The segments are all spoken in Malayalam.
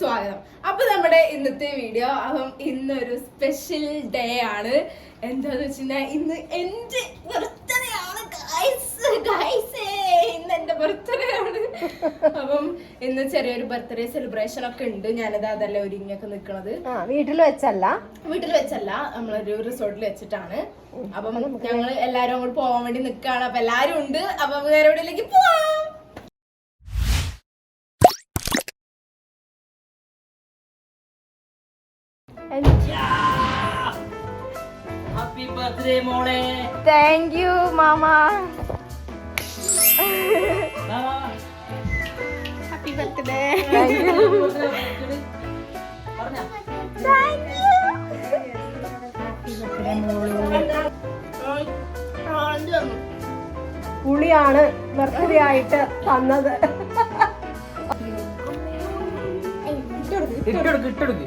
സ്വാഗതം. അപ്പൊ നമ്മുടെ ഇന്നത്തെ വീഡിയോ ഇന്നൊരു സ്പെഷ്യൽ ഡേ ആണ്. എന്താന്ന് വെച്ചാൽ ഇന്ന് എന്റെ ബർത്ത്ഡേ ആണ്. ഇന്ന് എന്റെ ബർത്ത്ഡേ ആണ്. അപ്പം ഇന്ന് ചെറിയൊരു ബർത്ത്ഡേ സെലിബ്രേഷൻ ഒക്കെ ഉണ്ട്. ഞാനത് അതല്ല ഒരുങ്ങിയൊക്കെ നിക്കണത്. വീട്ടിൽ വെച്ചല്ല നമ്മളൊരു റിസോർട്ടിൽ വെച്ചിട്ടാണ്. അപ്പം ഞങ്ങൾ എല്ലാരും അങ്ങോട്ട് പോവാൻ വേണ്ടി നിക്കാണ്. അപ്പൊ എല്ലാരും ഉണ്ട്. അപ്പൊ വേറെ എവിടെയിലേക്ക് പോവാം. Happy birthday, മോളെ. Thank you, Mama. Happy birthday. Thank you. Thank you. Happy birthday, മോളെ. പുളിയാണ് ബർത്ത്ഡേ ആയിട്ട് തന്നത്. ഇട്ടെടുക്ക്.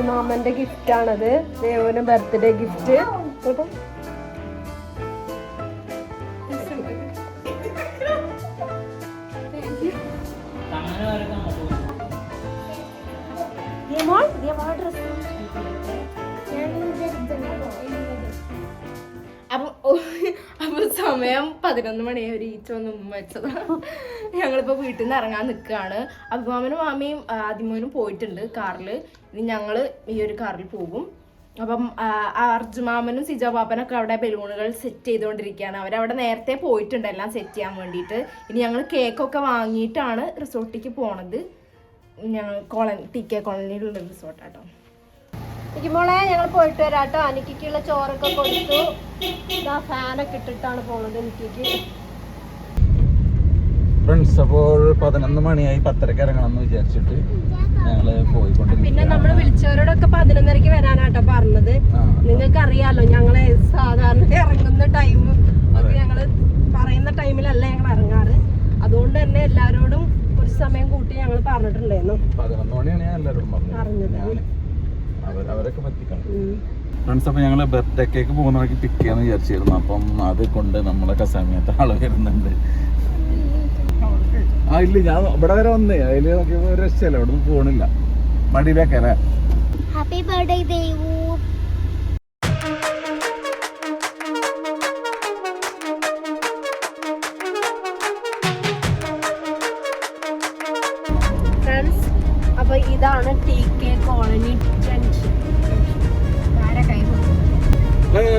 മാമന്റെ ഗിഫ്റ്റ് ആണത്. ദേവന് ബർത്ത്ഡേ ഗിഫ്റ്റ്. അപ്പൊ സമയം 11 മണിയായി. ഒരു ഈച്ചൊന്നും വെച്ചതാ. ഞങ്ങളിപ്പോ വീട്ടിൽ നിന്ന് ഇറങ്ങാൻ നിൽക്കുകയാണ്. അഭിമാമനും മാമിയും ആദിമോനും പോയിട്ടുണ്ട് കാറിൽ. ഇനി ഞങ്ങള് ഈ ഒരു കാറിൽ പോകും. അപ്പം അർജുമാമനും സിജോ പാപ്പനൊക്കെ അവിടെ ബലൂണുകൾ സെറ്റ് ചെയ്തുകൊണ്ടിരിക്കുകയാണ്. അവരവിടെ നേരത്തെ പോയിട്ടുണ്ട് എല്ലാം സെറ്റ് ചെയ്യാൻ വേണ്ടിയിട്ട്. ഇനി ഞങ്ങൾ കേക്കൊക്കെ വാങ്ങിയിട്ടാണ് റിസോർട്ടിലേക്ക് പോണത്. ഞങ്ങൾ TK കോളനിയിലുള്ള റിസോർട്ടാട്ടോ. മോളെ ഞങ്ങൾ പോയിട്ട് വരാട്ടോ. അനിക്കുള്ള ചോറൊക്കെ കൊടുത്തു. ഫാനൊക്കെ ഇട്ടിട്ടാണ് പോണത് എനിക്കിക്ക്. ഫ്രണ്ട്സ്, അപ്പോൾ 11 മണിയായി. 10:30 ഇറങ്ങണം എന്ന് വിചാരിച്ചിട്ട് ഞങ്ങള് പോയിക്കൊണ്ടിരിക്കും. പിന്നെ നമ്മള് വിളിച്ചവരോടൊക്കെ 11:30 വരാനാട്ടോ പറഞ്ഞത്. നിങ്ങൾക്ക് അറിയാലോ ഞങ്ങള് സാധാരണ ഇറങ്ങുന്ന ടൈം ഒക്കെ ഞങ്ങള് പറയുന്ന ടൈമിലല്ല ഞങ്ങൾ ഇറങ്ങാറ്. അതുകൊണ്ട് തന്നെ എല്ലാരോടും ഒരു സമയം കൂട്ടി ഞങ്ങൾ പറഞ്ഞിട്ടുണ്ടായിരുന്നു. 11 മണിയാണ് ഞാൻ എല്ലാവരോടും പറഞ്ഞത്. അവരൊക്കെ പറ്റിക്കണം. ഫ്രണ്ട്സ്, അപ്പൊ ഞങ്ങള് ബർത്ത്ഡേ കേക്ക് പോകുന്നവർക്ക് പിക്ക് ചെയ്യാന്ന് വിചാരിച്ചിരുന്നു. അപ്പം അത് കൊണ്ട് നമ്മളൊക്കെ സമയത്ത് ആള് വരുന്നുണ്ട്. ഇല്ല, ഞാൻ ഇവിടെ വരെ വന്നേ. അതില് നോക്കിയപ്പോ ഒരു രക്ഷയല്ല, ഇവിടെ നിന്ന് പോണില്ല. മടിയിലേക്കല്ലേ. Happy birthday Devu. ഫ്രണ്ട്സ്, അപ്പൊ ഇതാണ് TK കോളനി ജംഗ്ഷൻ.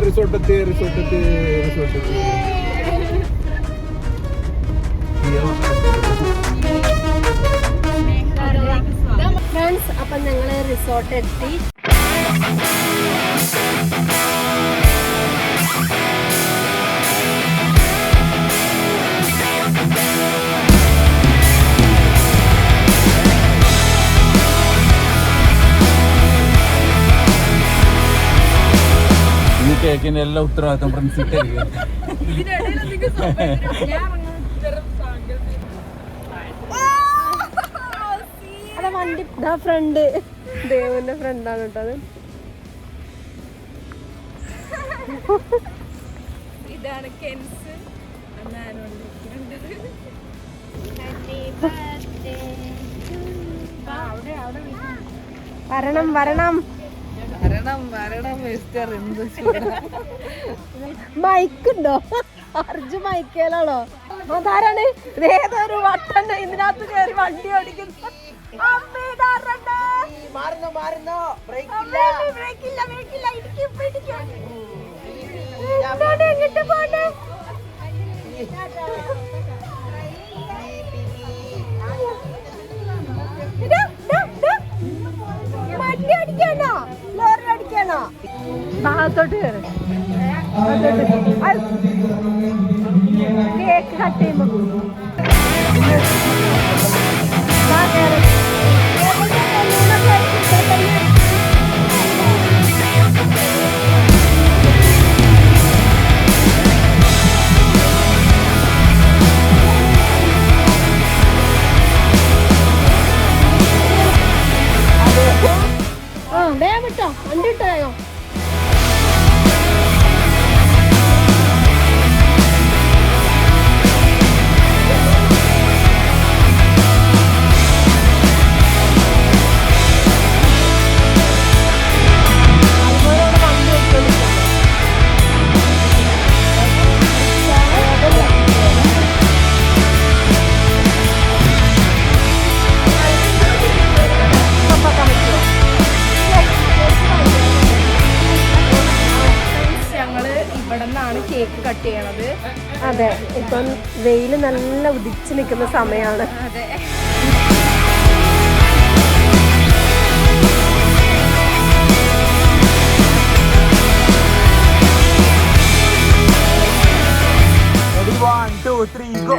റിസോർട്ടെത്തി. ഫ്രണ്ട്സ്, അപ്പൊ ഞങ്ങള് റിസോർട്ട് എത്തി. കേക്കിന്റെ എല്ലാ ഉത്തരവാദിത്വം പ്രിൻസിപ്പൽ. വണ്ടി ഫ്രണ്ട് ദേവന്റെ ഫ്രണ്ടാണ് കേട്ടോ അത്. ഇതാണ് കെൻസ്. വരണം വരണം മൈക്കുണ്ടോ? അർജു മൈക്കേലാണോ? അതാരാണ്? ഏതൊരു വട്ടം ഇതിനകത്ത് കയറി വണ്ടി ഓടിക്കുന്നു. എങ്ങോട്ട് പോട്ടെ? വണ്ടി അടിക്കാനോ ലോറി അടിക്കാനോ? ഭാഗത്തോട്ട് കയറി കേക്ക് കട്ട് ചെയ്യുമ്പോ വേഗം വിട്ടോ, വണ്ടി വിട്ടോ. കേക്ക് കട്ട് ചെയ്യണത്. അതെ, ഇപ്പം വെയിൽ നല്ല ഉദിച്ചു നിൽക്കുന്ന സമയമാണ്. അതെ. One, two, three, go.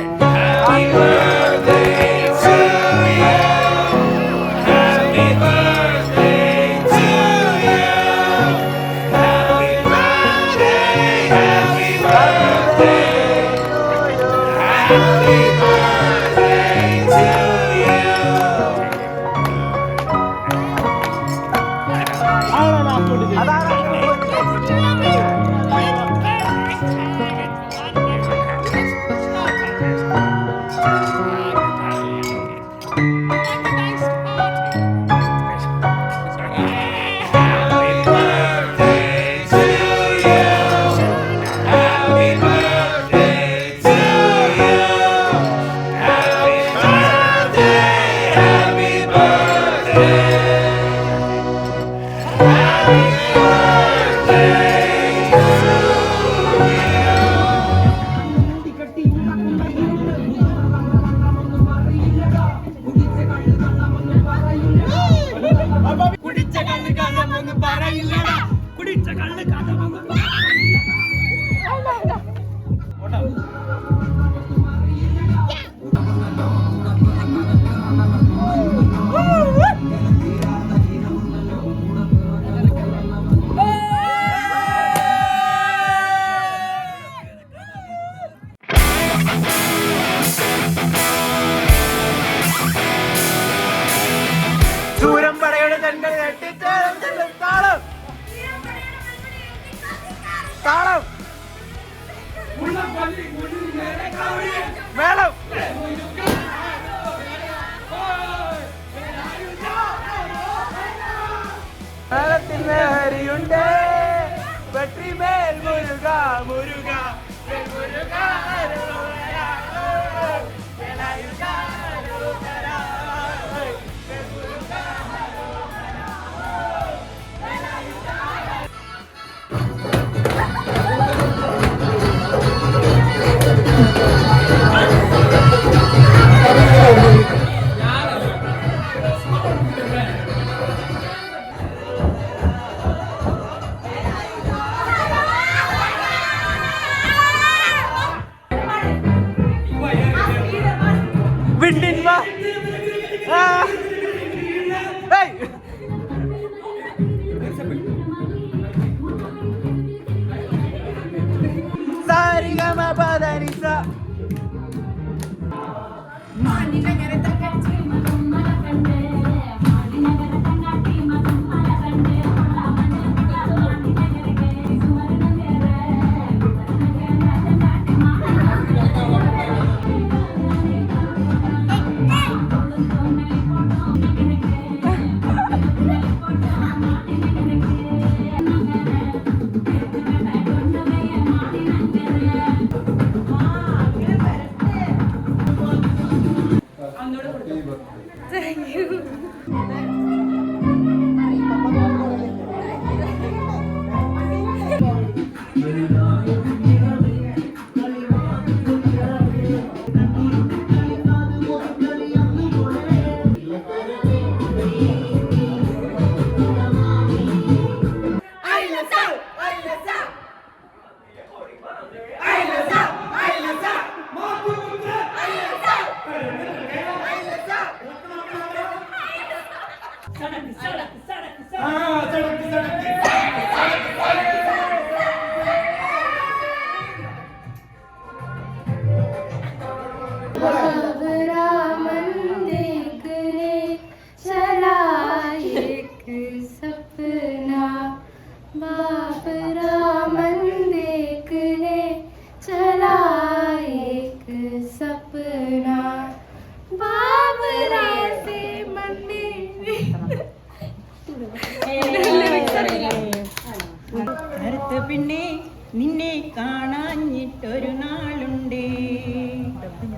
നിന്നെ കാണാഞ്ഞിട്ടൊരു നാളുണ്ടേ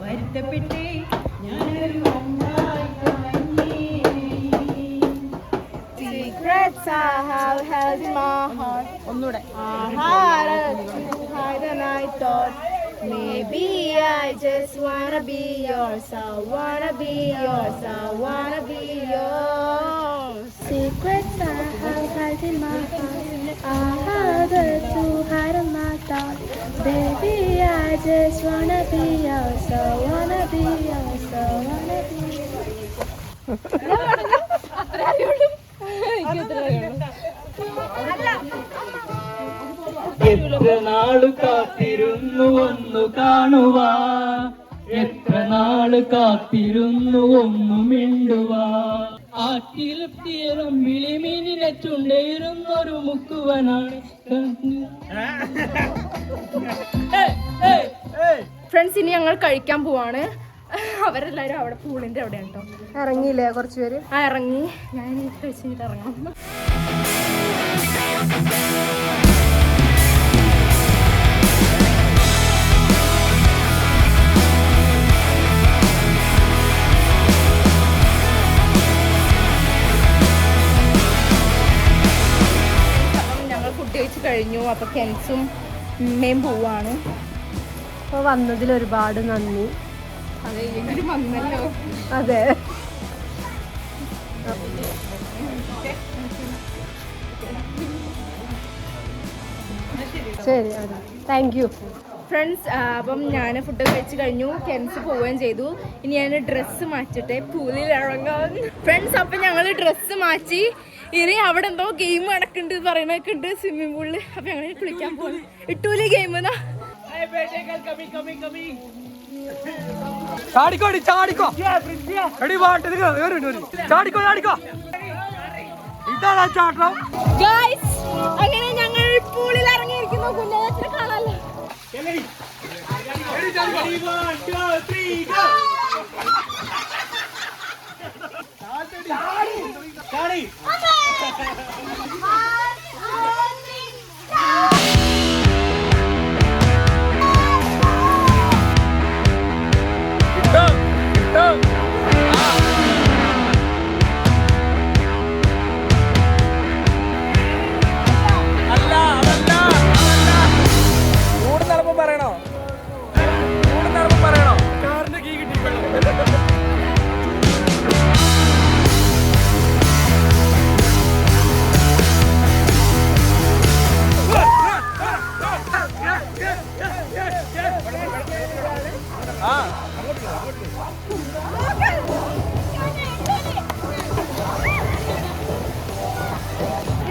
വരുത്തപ്പെട്ടേ ഞാനൊരു Secrets I have held in my heart. I had a hide and I thought maybe I just wanna be yours. I wanna be yours. I wanna be yours. Secrets I have held in my heart. I had to hide in my thoughts. Baby, I just wanna be yours. I wanna be yours. I wanna be yours. എത്ര നാള് കാത്തിരുന്നു ഒന്നു കാണുവാ എത്ര നാള് കാത്തിരുന്നു ഒന്നു മിണ്ടുവാ ആറ്റിലെത്തിയതും വിളിമീനിനെ ചുണ്ടേറുന്നൊരു മുക്കുവനാണ് ഫ്രണ്ട്സ്, ഇനി ഞങ്ങൾ കഴിക്കാൻ പോവാണ്. അവരെല്ലാരും അവിടെ പൂളിന്റെ അവിടെയാണ് കേട്ടോ. ഇറങ്ങിയില്ലേ കുറച്ച് പേര്? ആ ഇറങ്ങി. ഞാൻ കഴിച്ചിട്ട് ഇറങ്ങണം. ഞങ്ങൾ ഫുഡ് കഴിച്ച് കഴിഞ്ഞു. അപ്പൊ കെൻസും ഉമ്മയും പോവാണ്. അപ്പോൾ വന്നതിൽ ഒരുപാട് നന്ദി. അതെ, എങ്കിലും വന്നല്ലോ. അതെ, ശരി, അതെ, താങ്ക് യു. ഫ്രണ്ട്സ്, അപ്പം ഞാൻ ഫുഡ് കഴിച്ച് കഴിഞ്ഞു. കെൻസ് പോവുകയും ചെയ്തു. ഇനി ഞാൻ ഡ്രസ്സ് മാറ്റിട്ടെ പൂളിൽ ഇറങ്ങാൻ. ഫ്രണ്ട്സ്, അപ്പം ഞങ്ങൾ ഡ്രസ്സ് മാറ്റി. ഇനി അവിടെ എന്തോ ഗെയിം നടക്കുന്നുണ്ട് പറയണൊക്കെ ഉണ്ട് സ്വിമ്മിംഗ് പൂളിൽ. അപ്പം ഞങ്ങൾ കുളിക്കാൻ പോകുന്നു. ഇട്ടൂലേ ഗെയിം എന്നാ. ചാടിക്കോ ചാടിക്കോ എടി വാട്ടത് ചാടിക്കോ ചാടിക്കോ ഇതാണോ ചാട്ടം? ഗൈസ്, അങ്ങനെ ഞങ്ങൾ പൂളിൽ ഇറങ്ങിയിരിക്കുന്നു. കുഞ്ഞാച്ചനെ കാണാല്ലോ.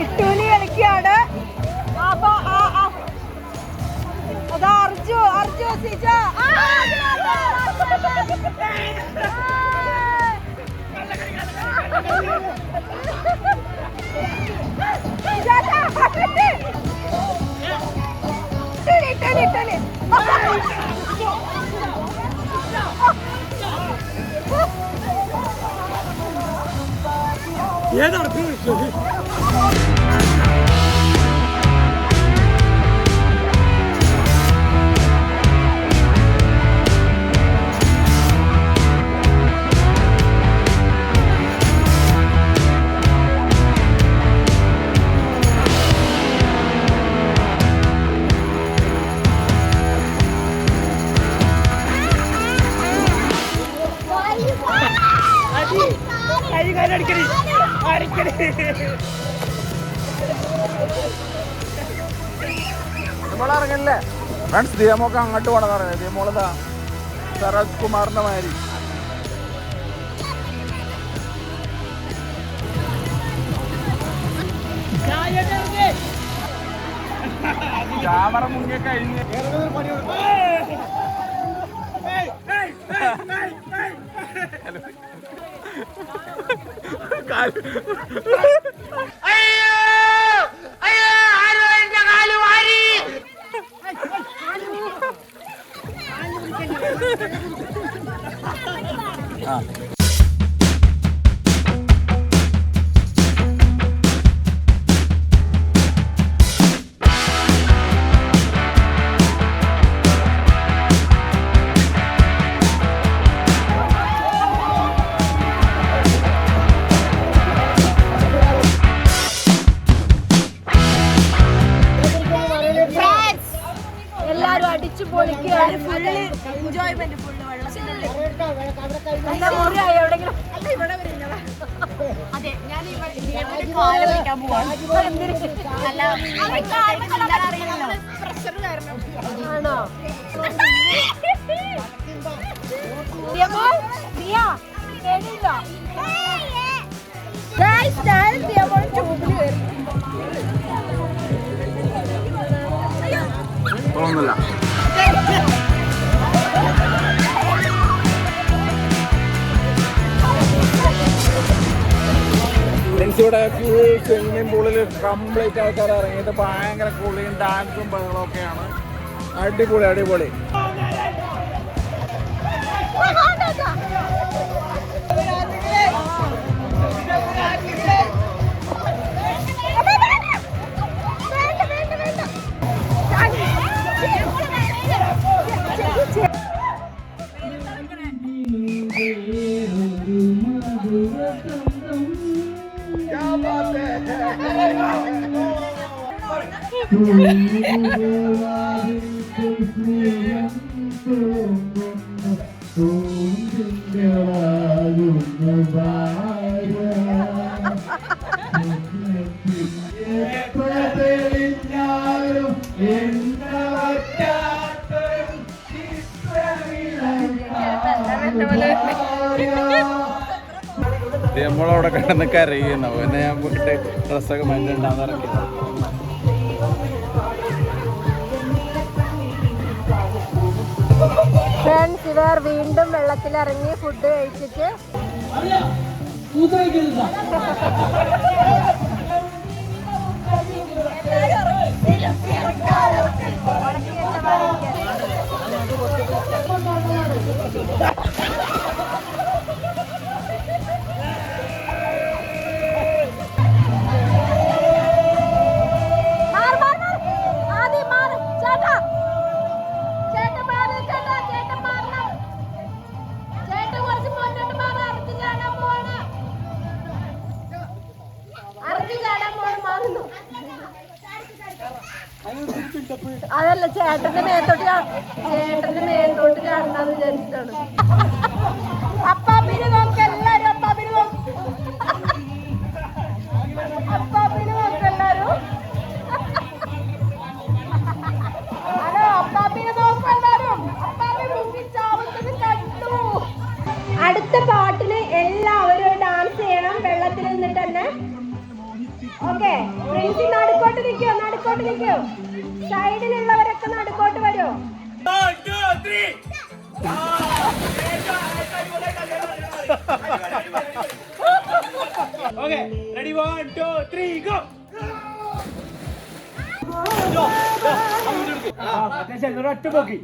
ഇട്ടൂലി കളിക്കാണ്. അപ്പൊ അതാ അർജു സിജ. ഏതാണ് നമ്മളിറങ്ങില്ലേ ഫ്രണ്ട്സ്? ദിയമൊക്കെ അങ്ങോട്ട് പോകണം പറയുന്നത്. ദിയമോളതാ സരത് കുമാറിന്റെ മാതിരി. ക്യാമറ മുങ്ങിയ കഴിഞ്ഞ് അടിച്ചു പൊളിക്കുകയാണ്. ഫുള്ള് എൻജോയ്മെന്റ്, ഫുള്ള് വെള്ളത്തിനുള്ളിൽ. എന്താ മുറിയായി എവിടെയെങ്കിലും? അതെ, ഞാൻ കാല് വയ്ക്കാൻ പോവാണ്. പ്രഷർ കാരണം ആണോ? തോന്നുന്നില്ല. ഇവിടെ ഫുൾ സ്വിമ്മിംഗ് പൂളിൽ കംപ്ലീറ്റ് ആൾക്കാർ ഇറങ്ങിയിട്ട് ഭയങ്കര കുളിയും ഡാൻസും ബഹളവും ഒക്കെയാണ്. അടിപൊളി അടിപൊളി. നമ്മളവിടെ കിടന്ന് കരയുന്നു. പിന്നെ ഞാൻ പോയിട്ട് ഡ്രസ്സൊക്കെ മഞ്ഞുണ്ടാന്ന് ഇറക്കി. ഫ്രണ്ട്സ്, ഇവർ വീണ്ടും വെള്ളത്തിലിറങ്ങി ഫുഡ് കഴിച്ചിട്ട് അതല്ല, ചേട്ടന്റെ മേത്തോട്ട് ചാടണമെന്ന് വിചാരിച്ചിട്ടാണ്. അപ്പാപ്പിന് നോക്ക് എല്ലാരും, അപ്പാപ്പിന് നോക്ക് എല്ലാരും. ഹലോ, അപ്പാപ്പിന് നോക്ക് എല്ലാരും. അപ്പാപ്പി മുങ്ങിച്ചാവുന്നത് കണ്ടു. അടുത്ത പാട്ടിന് എല്ലാവരും ഡാൻസ് ചെയ്യണം വെള്ളത്തിൽ നിന്നിട്ട് തന്നെ. ഓക്കെ, പ്രിൻസി നടുക്കോട്ട് നിൽക്കോ. സൈഡിലുള്ളവരൊക്കെ നടുക്കോട്ട് വരോ? Ready, 1, 2, 3, go! ഒറ്റ പോക്കി.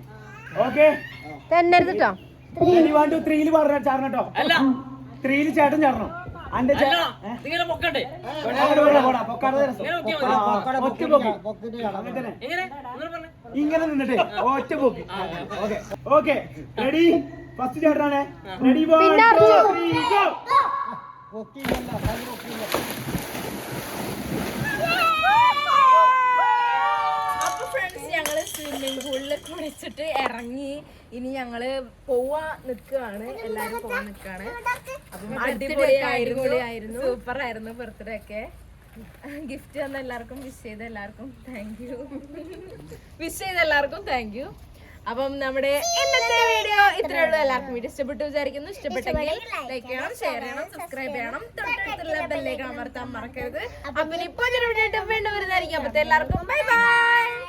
ഓക്കെ, തെന്നെടുത്തിട്ടോ. 1, 2, 3 പറഞ്ഞ ചാടണം കേട്ടോ. അല്ല, 3 ചേട്ടൻ ചാടണം. അന്റെ ഇങ്ങനെ നിന്നിട്ട് ഒറ്റ പോക്കി. Okay, ready? ഫസ്റ്റ് ചേട്ടനാണ്. Ready, 1, 2, 3, go! അപ്പൊ ഫ്രണ്ട്സ്, ഞങ്ങള് സ്വിമ്മിംഗ് പൂളിൽ കുളിച്ചിട്ട് ഇറങ്ങി. ഇനി ഞങ്ങള് നിൽക്കുകയാണ്. എല്ലാരും പോവാൻ നിൽക്കുകയാണ്. അപ്പം അടിപൊളിയായിരുന്നു, സൂപ്പർ ആയിരുന്നു ബർത്ത്ഡേ ഒക്കെ. ഗിഫ്റ്റ് തന്ന എല്ലാവർക്കും വിഷ് ചെയ്ത എല്ലാവർക്കും താങ്ക് യു. അപ്പം നമ്മുടെ ഇന്നത്തെ വീഡിയോ ഇത്രയേ ഉള്ളൂ. എല്ലാവർക്കും വീഡിയോ ഇഷ്ടപ്പെട്ടു വിചാരിക്കുന്നു. ഇഷ്ടപ്പെട്ടെങ്കിൽ ലൈക്ക് ചെയ്യണം, ഷെയർ ചെയ്യണം, സബ്സ്ക്രൈബ് ചെയ്യണം, തൊട്ടടുത്തുള്ള ബെല്ലേക്ക് അമർത്താൻ മറക്കരുത്. അപ്പം ഇപ്പൊ ഒരു വീഡിയോ വീണ്ടും വരുന്നതായിരിക്കും. അപ്പത്തെ എല്ലാവർക്കും ബൈ ബൈ.